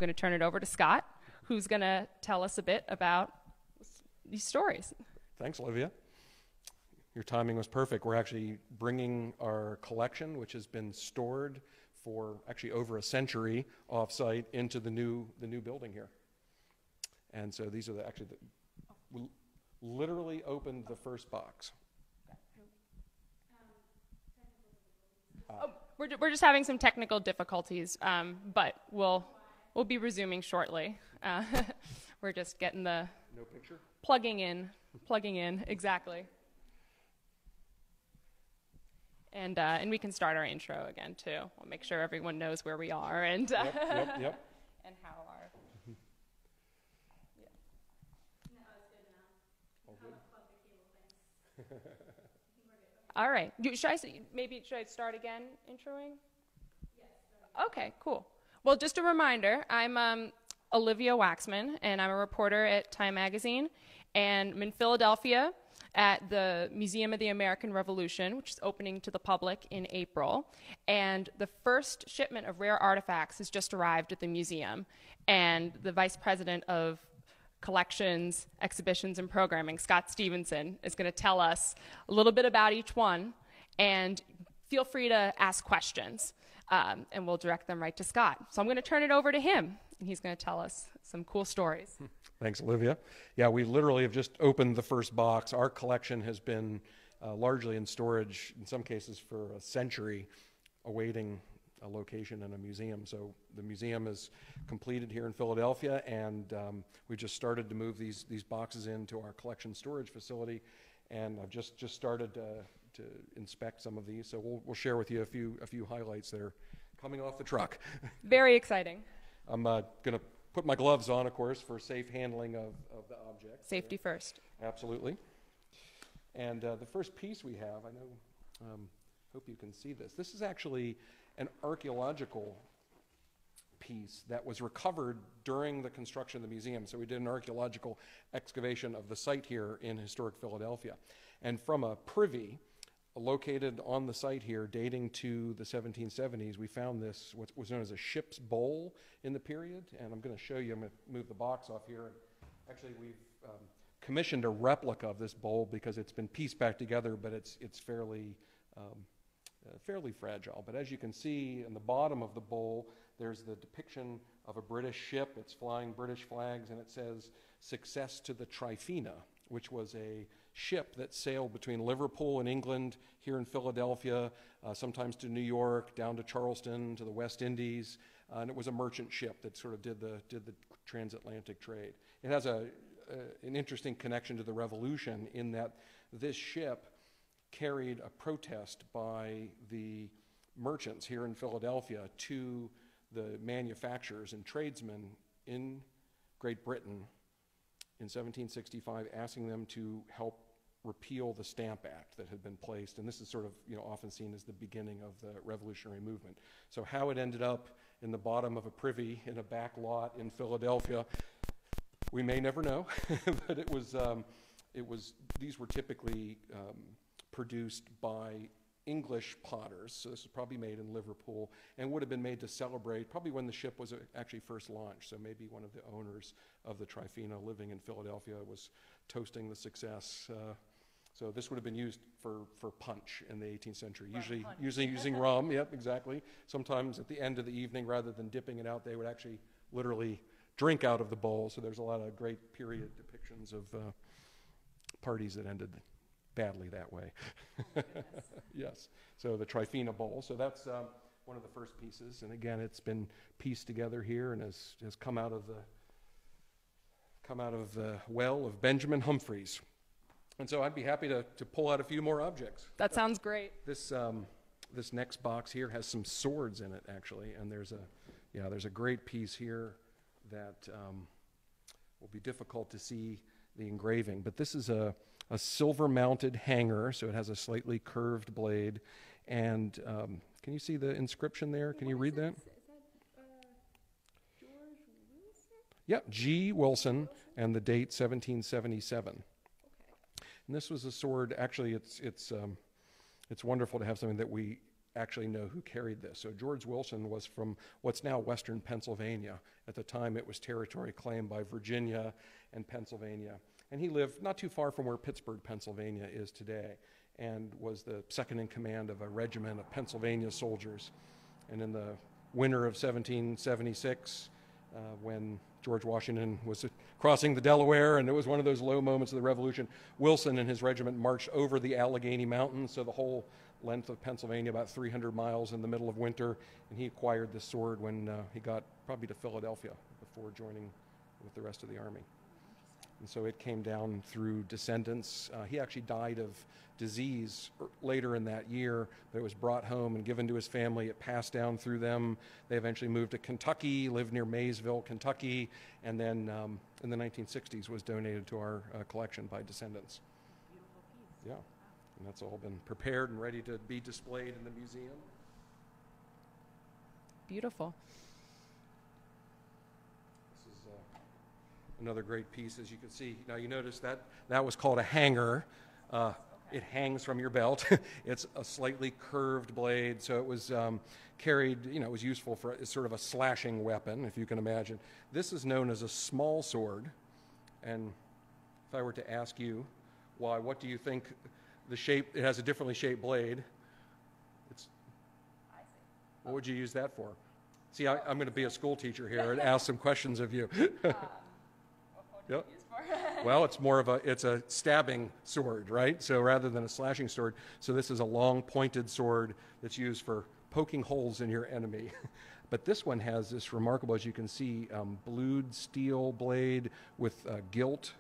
going to turn it over to Scott, who's going to tell us a bit about these stories. Thanks, Olivia. Your timing was perfect. We're actually bringing our collection, which has been stored for actually over a century off-site, into the new building here. And so these are we literally opened the first box. We're just having some technical difficulties, but we'll be resuming shortly. We're just getting the No picture? plugging in, exactly. And we can start our intro again too. We'll make sure everyone knows where we are and Yep. and how our. All good. All right. Should I start again introing? Yes. Okay, cool. Well, just a reminder, I'm Olivia Waxman, and I'm a reporter at Time Magazine, and I'm in Philadelphia at the Museum of the American Revolution, which is opening to the public in April. And the first shipment of rare artifacts has just arrived at the museum, and the Vice President of Collections, Exhibitions, and Programming, Scott Stevenson, is going to tell us a little bit about each one, and feel free to ask questions, and we'll direct them right to Scott. So I'm going to turn it over to him, and he's going to tell us some cool stories. Thanks, Olivia. Yeah, we literally have just opened the first box. Our collection has been largely in storage, in some cases for a century, awaiting a location in a museum. So the museum is completed here in Philadelphia, and we just started to move these boxes into our collection storage facility, and I've just started to inspect some of these. So we'll share with you a few highlights that are coming off the truck. Very exciting. I'm going to put my gloves on, of course, for safe handling of the objects. Safety first. Absolutely. And the first piece we have, I know, hope you can see this. This is actually an archaeological piece that was recovered during the construction of the museum. So we did an archaeological excavation of the site here in historic Philadelphia. And from a privy located on the site here, dating to the 1770s, we found this, what was known as a ship's bowl in the period. And I'm going to show you, I'm going to move the box off here. Actually, we've commissioned a replica of this bowl because it's been pieced back together, but it's fairly fragile. But as you can see in the bottom of the bowl, there's the depiction of a British ship. It's flying British flags, and it says, "Success to the Tryphena," which was a ship that sailed between Liverpool in England, here in Philadelphia, sometimes to New York, down to Charleston, to the West Indies, and it was a merchant ship that sort of did the transatlantic trade. It has an interesting connection to the Revolution in that this ship carried a protest by the merchants here in Philadelphia to the manufacturers and tradesmen in Great Britain in 1765, asking them to help repeal the Stamp Act that had been placed. And this is sort of, often seen as the beginning of the revolutionary movement. So how it ended up in the bottom of a privy in a back lot in Philadelphia, we may never know, but these were typically produced by English potters. So this was probably made in Liverpool and would have been made to celebrate probably when the ship was actually first launched. So maybe one of the owners of the Tryphena living in Philadelphia was toasting the success. So this would have been used for punch in the 18th century, usually using rum. Yep, exactly. Sometimes at the end of the evening, rather than dipping it out, they would actually literally drink out of the bowl. So there's a lot of great period depictions of parties that ended badly that way. Yes. So the Tryphena bowl. So that's one of the first pieces. And again, it's been pieced together here and has come out of the well of Benjamin Humphreys. And so I'd be happy to pull out a few more objects. That sounds great. This next box here has some swords in it, actually, and there's a great piece here that will be difficult to see the engraving. But this is a silver-mounted hanger, so it has a slightly curved blade. And can you see the inscription there? Can you read that? Is that George Wilson? Yep, G. Wilson, and the date 1777. Okay. And this was a sword. Actually, it's wonderful to have something that we actually know who carried this. So George Wilson was from what's now western Pennsylvania. At the time, it was territory claimed by Virginia and Pennsylvania. And he lived not too far from where Pittsburgh, Pennsylvania is today, and was the second in command of a regiment of Pennsylvania soldiers. And in the winter of 1776, when George Washington was crossing the Delaware, and it was one of those low moments of the Revolution, Wilson and his regiment marched over the Allegheny Mountains, so the whole length of Pennsylvania, about 300 miles in the middle of winter, and he acquired this sword when he got probably to Philadelphia before joining with the rest of the army. And so it came down through descendants. He actually died of disease later in that year, but it was brought home and given to his family. It passed down through them. They eventually moved to Kentucky, lived near Maysville, Kentucky, and then in the 1960s was donated to our collection by descendants. Beautiful piece. Yeah, and that's all been prepared and ready to be displayed in the museum. Beautiful. This is another great piece, as you can see. Now you notice that that was called a hanger. It hangs from your belt. It's a slightly curved blade, so it was carried, it was useful for sort of a slashing weapon, if you can imagine. This is known as a small sword, and if I were to ask you why, what do you think the shape, it has a differently shaped blade. What would you use that for? See, I'm going to be a school teacher here and ask some questions of you. Yep. Well, it's more of it's a stabbing sword, right? So rather than a slashing sword, so this is a long pointed sword that's used for poking holes in your enemy. But this one has this remarkable, as you can see, blued steel blade with gilt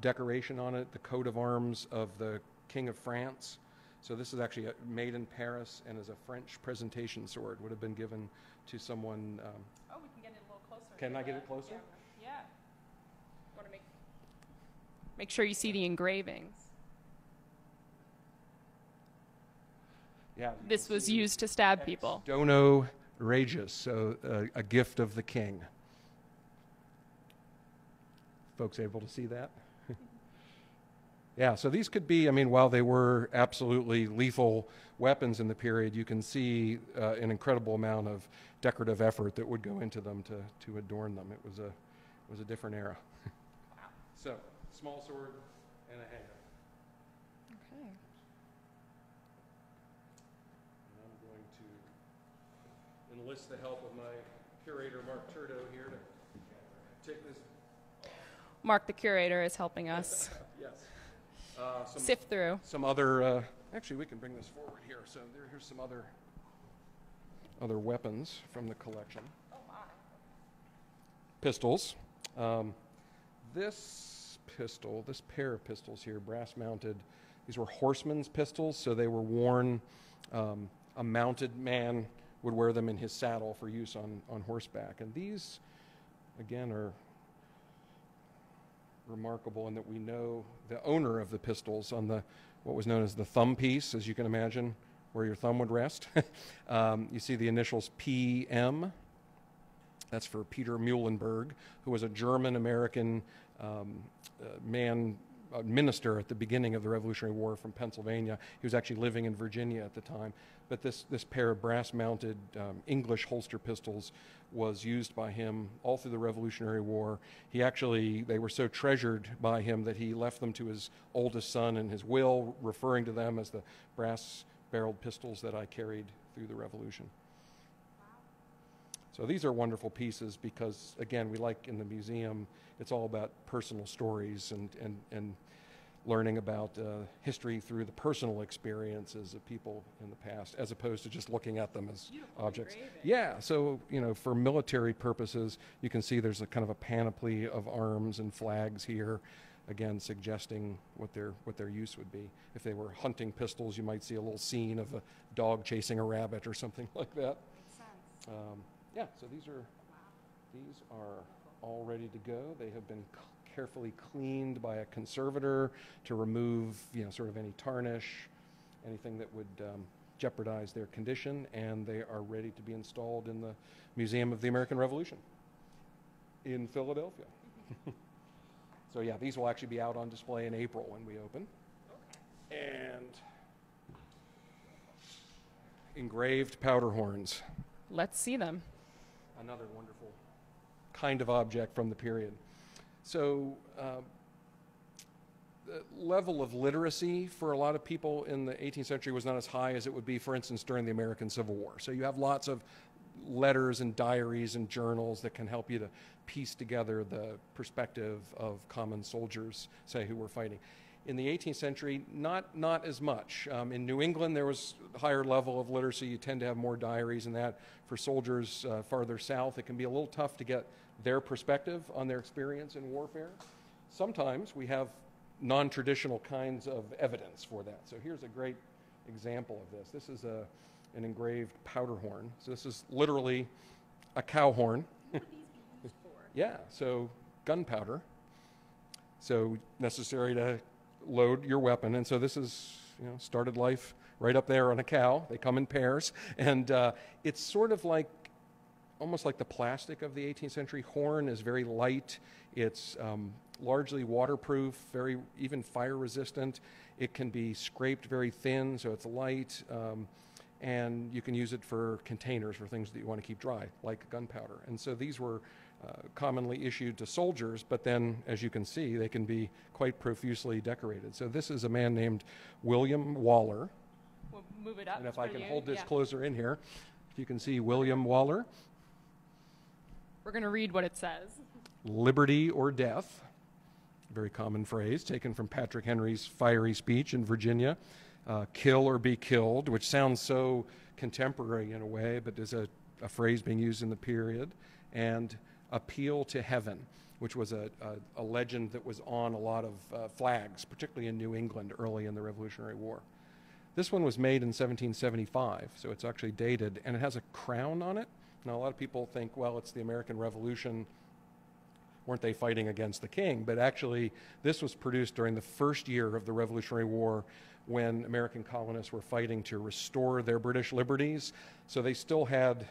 decoration on it, the coat of arms of the King of France. So this is actually made in Paris and is a French presentation sword. Would have been given to someone. Oh, we can get it a little closer. Can I get it closer? Yeah. Want to make sure you see the engravings. Yeah. This was used to stab people. Dono Regis, so a gift of the king. Folks able to see that? Yeah, so these could be, while they were absolutely lethal weapons in the period, you can see an incredible amount of decorative effort that would go into them to adorn them. It was a different era. Wow. So, small sword and a hanger. Okay. And I'm going to enlist the help of my curator, Mark Turdo, here to take this. Mark, the curator, is helping us Yes. sift through. Some other, actually we can bring this forward here. So here's some other weapons from the collection. Oh my. Pistols. This pair of pistols here, brass mounted, these were horsemen's pistols, so they were worn, a mounted man would wear them in his saddle for use on horseback. And these, again, are remarkable in that we know the owner of the pistols on what was known as the thumb piece, as you can imagine, where your thumb would rest. You see the initials PM. That's for Peter Muhlenberg, who was a German-American minister at the beginning of the Revolutionary War from Pennsylvania. He was actually living in Virginia at the time. But this pair of brass-mounted English holster pistols was used by him all through the Revolutionary War. They were so treasured by him that he left them to his oldest son in his will, referring to them as the brass-barreled pistols that I carried through the Revolution. So these are wonderful pieces because, again, we like in the museum, it's all about personal stories and learning about history through the personal experiences of people in the past, as opposed to just looking at them as Beautiful objects. engraving. Yeah, so, for military purposes, you can see there's a kind of a panoply of arms and flags here, again, suggesting what their use would be. If they were hunting pistols, you might see a little scene of a dog chasing a rabbit or something like that. Makes sense. Yeah, so these are all ready to go. They have been carefully cleaned by a conservator to remove, sort of any tarnish, anything that would jeopardize their condition, and they are ready to be installed in the Museum of the American Revolution in Philadelphia. So yeah, these will actually be out on display in April when we open. Okay. And engraved powder horns. Let's see them. Another wonderful kind of object from the period. So the level of literacy for a lot of people in the 18th century was not as high as it would be, for instance, during the American Civil War. So you have lots of letters and diaries and journals that can help you to piece together the perspective of common soldiers, say, who were fighting. In the 18th century, not as much. In New England, there was a higher level of literacy. You tend to have more diaries and that. For soldiers farther south, it can be a little tough to get their perspective on their experience in warfare. Sometimes we have non-traditional kinds of evidence for that. So here's a great example of this. This is an engraved powder horn. So this is literally a cow horn. What would these be used for? Yeah, so gunpowder. So necessary to load your weapon. And so this is, started life right up there on a cow. They come in pairs. And it's sort of like, almost like the plastic of the 18th century. Horn is very light. It's largely waterproof, very even fire resistant. It can be scraped very thin, so it's light. And you can use it for containers for things that you want to keep dry, like gunpowder. And so these were commonly issued to soldiers, but then, as you can see, they can be quite profusely decorated. So this is a man named William Waller. We'll move it up. And if I can you. hold this Yeah. closer in here, if you can see William Waller. We're going to read what it says. Liberty or death, very common phrase taken from Patrick Henry's fiery speech in Virginia. Kill or be killed, which sounds so contemporary in a way, but is a phrase being used in the period. And appeal to heaven, which was a legend that was on a lot of flags, particularly in New England early in the Revolutionary War. This one was made in 1775, so it's actually dated, and it has a crown on it. Now, a lot of people think, well, it's the American Revolution. Weren't they fighting against the king? But actually, this was produced during the first year of the Revolutionary War when American colonists were fighting to restore their British liberties. So they still had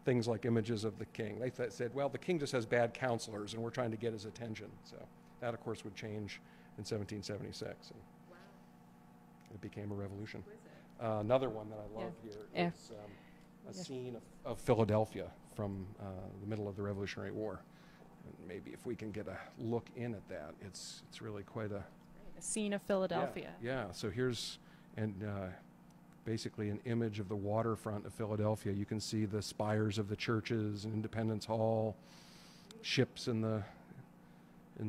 things like images of the king. They said, well, the king just has bad counselors, and we're trying to get his attention. So that, of course, would change in 1776. And Wow. it became a revolution. Who is it? Another one that I love here is a scene of Philadelphia from the middle of the Revolutionary War. And maybe if we can get a look in at that, it's really quite a scene of Philadelphia. Yeah. So here's basically an image of the waterfront of Philadelphia. You can see the spires of the churches and Independence Hall, ships in the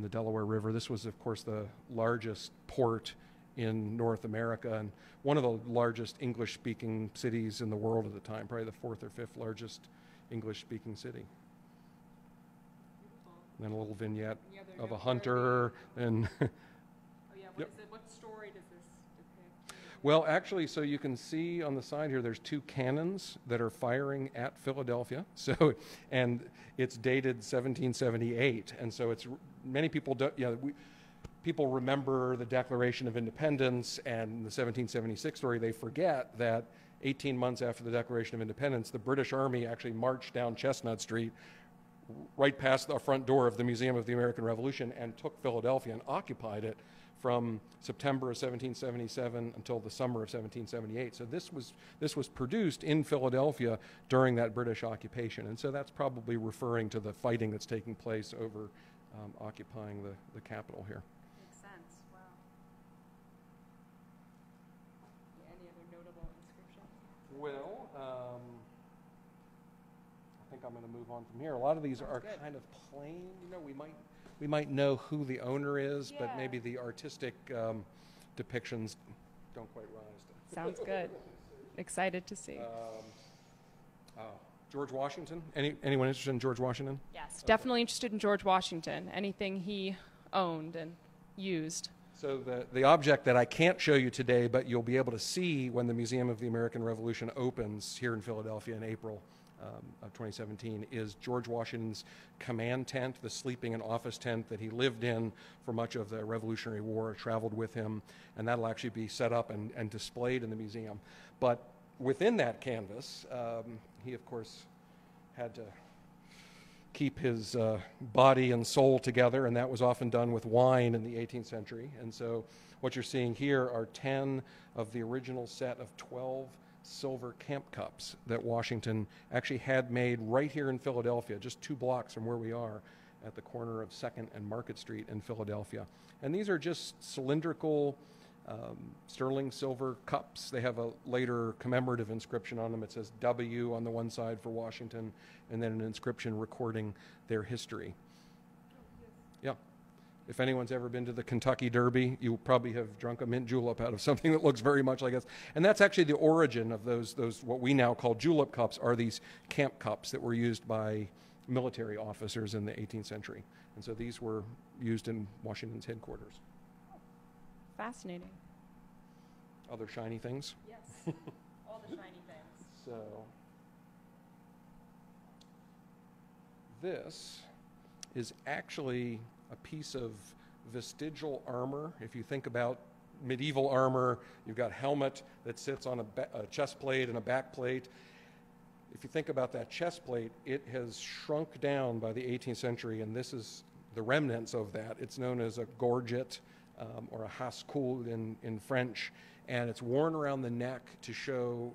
Delaware River. This was, of course, the largest port in North America and one of the largest English-speaking cities in the world at the time, probably the fourth or fifth largest English-speaking city. And then a little vignette of a hunter and Oh yeah, what is it? What story does this depict? well, actually, so you can see on the side here, there's two cannons that are firing at Philadelphia. So, and it's dated 1778, and so it's many people don't. People remember the Declaration of Independence and the 1776 story. They forget that 18 months after the Declaration of Independence, the British Army actually marched down Chestnut Street right past the front door of the Museum of the American Revolution and took Philadelphia and occupied it from September of 1777 until the summer of 1778. So this was produced in Philadelphia during that British occupation. And so that's probably referring to the fighting that's taking place over occupying the capital here. Makes sense. Wow. Yeah, any other notable inscriptions? Well, I think I'm going to move on from here. A lot of these are good. kind of plain. We might know who the owner is, but Yeah. maybe the artistic depictions don't quite rise to. Sounds good. Excited to see. George Washington. Anyone interested in George Washington? Yes, definitely interested in George Washington. Anything he owned and used. So the object that I can't show you today, but you'll be able to see when the Museum of the American Revolution opens here in Philadelphia in April of 2017, is George Washington's command tent, the sleeping and office tent that he lived in for much of the Revolutionary War, traveled with him, and that'll actually be set up and displayed in the museum. But within that canvas, he, of course, had to keep his body and soul together, and that was often done with wine in the 18th century. And so what you're seeing here are 10 of the original set of 12 silver camp cups that Washington actually had made right here in Philadelphia, just 2 blocks from where we are at the corner of 2nd and Market Street in Philadelphia. And these are just cylindrical sterling silver cups. They have a later commemorative inscription on them. It says W on the one side for Washington, and then an inscription recording their history. Yeah. If anyone's ever been to the Kentucky Derby, you probably have drunk a mint julep out of something that looks very much like this. And that's actually the origin of those what we now call julep cups, are these camp cups that were used by military officers in the 18th century. And so these were used in Washington's headquarters. Fascinating. Other shiny things? Yes, all the shiny things. So this is actually a piece of vestigial armor. If you think about medieval armor, you've got helmet that sits on a chest plate and a back plate. If you think about that chest plate, it has shrunk down by the 18th century, and this is the remnants of that. It's known as a gorget, or a hascul in French, and it's worn around the neck to show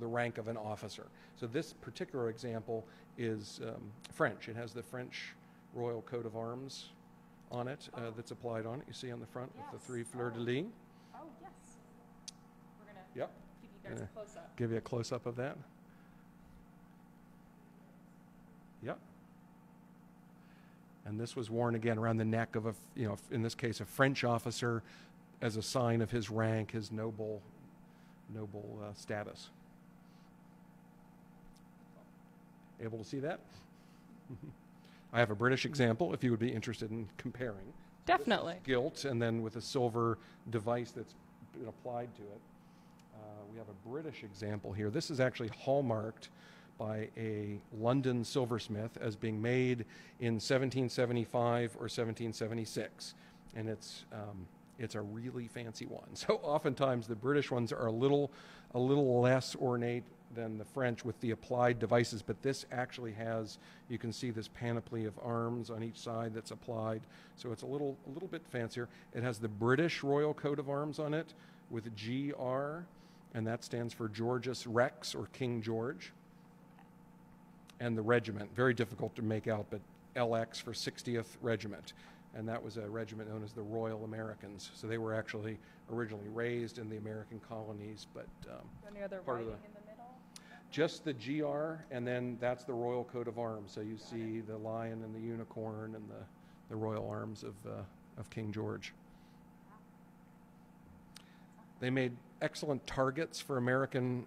the rank of an officer. So this particular example is French. It has the French Royal Coat of Arms on it that's applied on it. You see on the front with the 3 fleurs-de-lis. Oh, yes. We're going to Yep. give you guys a close-up. Give you a close-up of that. Yep. And this was worn again around the neck of in this case, a French officer, as a sign of his rank, his noble status. Able to see that? I have a British example if you would be interested in comparing. Definitely. So gilt, and then with a silver device that's been applied to it. We have a British example here. This is actually hallmarked by a London silversmith as being made in 1775 or 1776, and it's a really fancy one. So oftentimes the British ones are a little less ornate than the French with the applied devices, but this actually has, you can see this panoply of arms on each side that's applied, so it's a little bit fancier. It has the British Royal Coat of Arms on it with GR, and that stands for Georgius Rex, or King George. And the regiment, very difficult to make out, but LX for 60th Regiment. And that was a regiment known as the Royal Americans. So they were actually originally raised in the American colonies, but Any other part of writing in the middle? just the GR, and then that's the Royal Coat of Arms. So you see the lion and the unicorn and the royal arms of King George. They made excellent targets for American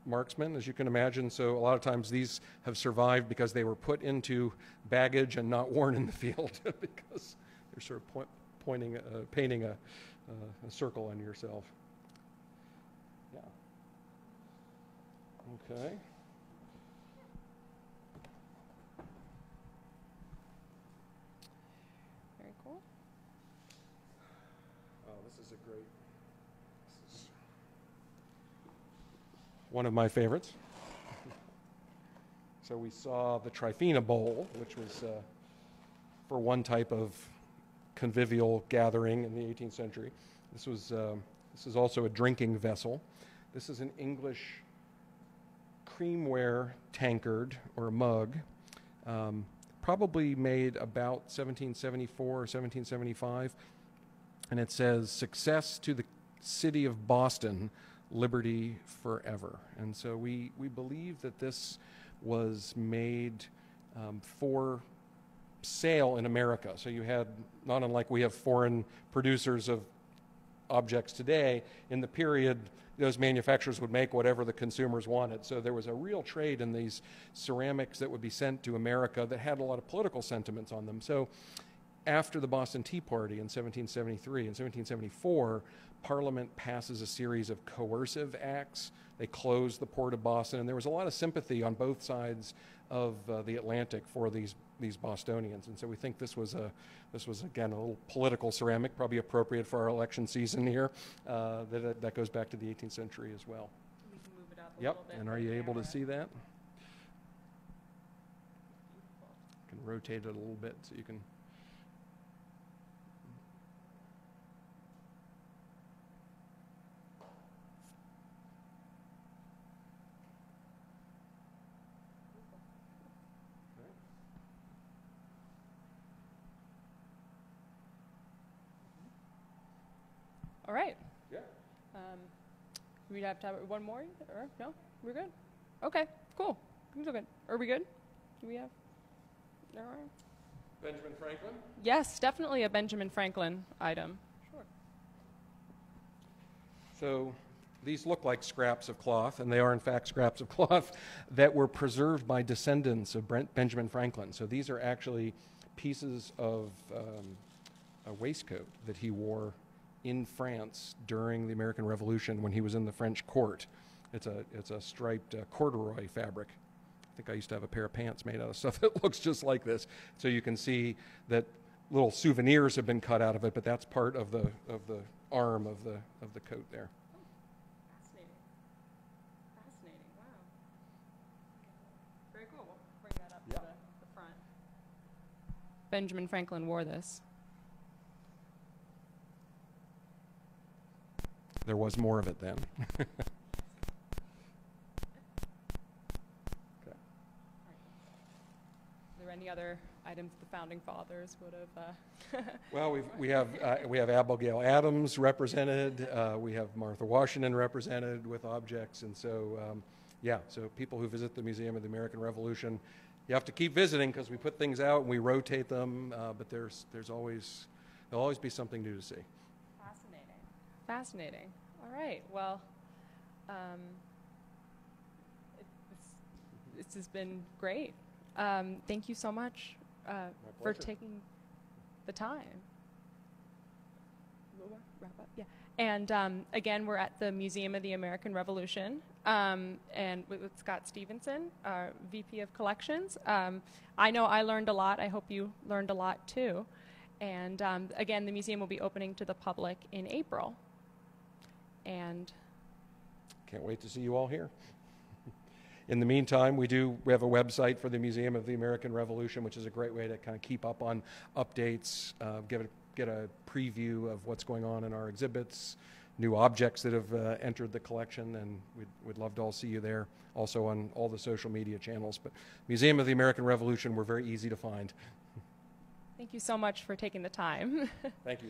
marksmen, as you can imagine. So a lot of times these have survived because they were put into baggage and not worn in the field because they're sort of painting a circle on yourself. Yeah. Okay. Very cool. Oh, this is one of my favorites. So we saw the Trifina bowl, which was for one type of convivial gathering in the 18th century. This is also a drinking vessel. This is an English creamware tankard or mug, probably made about 1774 or 1775, and it says, "Success to the city of Boston, liberty forever." And so we believe that this was made for sale in America. So you had, not unlike we have foreign producers of objects today, in the period those manufacturers would make whatever the consumers wanted. So there was a real trade in these ceramics that would be sent to America that had a lot of political sentiments on them. So after the Boston Tea Party in 1773 and 1774, Parliament passes a series of coercive acts. They closed the port of Boston, and there was a lot of sympathy on both sides of the Atlantic for these Bostonians. And so we think this was again a little political ceramic, probably appropriate for our election season here. That goes back to the 18th century as well. We can move it up a Yep. little bit. And are you able to see that? You can rotate it a little bit so you can. All right. Yeah. We'd have to have one more, or no? We're good? Okay, cool. Things are good. Are we good? Do we have? There are? Benjamin Franklin? Yes, definitely a Benjamin Franklin item. Sure. So these look like scraps of cloth, and they are in fact scraps of cloth that were preserved by descendants of Benjamin Franklin. So these are actually pieces of a waistcoat that he wore in France during the American Revolution when he was in the French court. It's a striped corduroy fabric. I think I used to have a pair of pants made out of stuff that looks just like this. So you can see that little souvenirs have been cut out of it, but that's part of the arm of the coat there. Fascinating. Fascinating. Wow. Very cool. We'll bring that up to the front. Benjamin Franklin wore this. There was more of it then. Okay. Are there any other items the founding fathers would have? Well, we have Abigail Adams represented. We have Martha Washington represented with objects, and so so people who visit the Museum of the American Revolution, you have to keep visiting because we put things out and we rotate them. But there'll always be something new to see. Fascinating. All right. Well, this has been great. Thank you so much for taking the time. We'll wrap up. Yeah. And again, we're at the Museum of the American Revolution, and with Scott Stevenson, our VP of Collections. I know I learned a lot. I hope you learned a lot too. And again, the museum will be opening to the public in April. And can't wait to see you all here. In the meantime, we have a website for the Museum of the American Revolution, which is a great way to kind of keep up on updates, get a preview of what's going on in our exhibits, new objects that have entered the collection, and we'd love to all see you there. Also on all the social media channels. But Museum of the American Revolution, we're very easy to find. Thank you so much for taking the time. Thank you.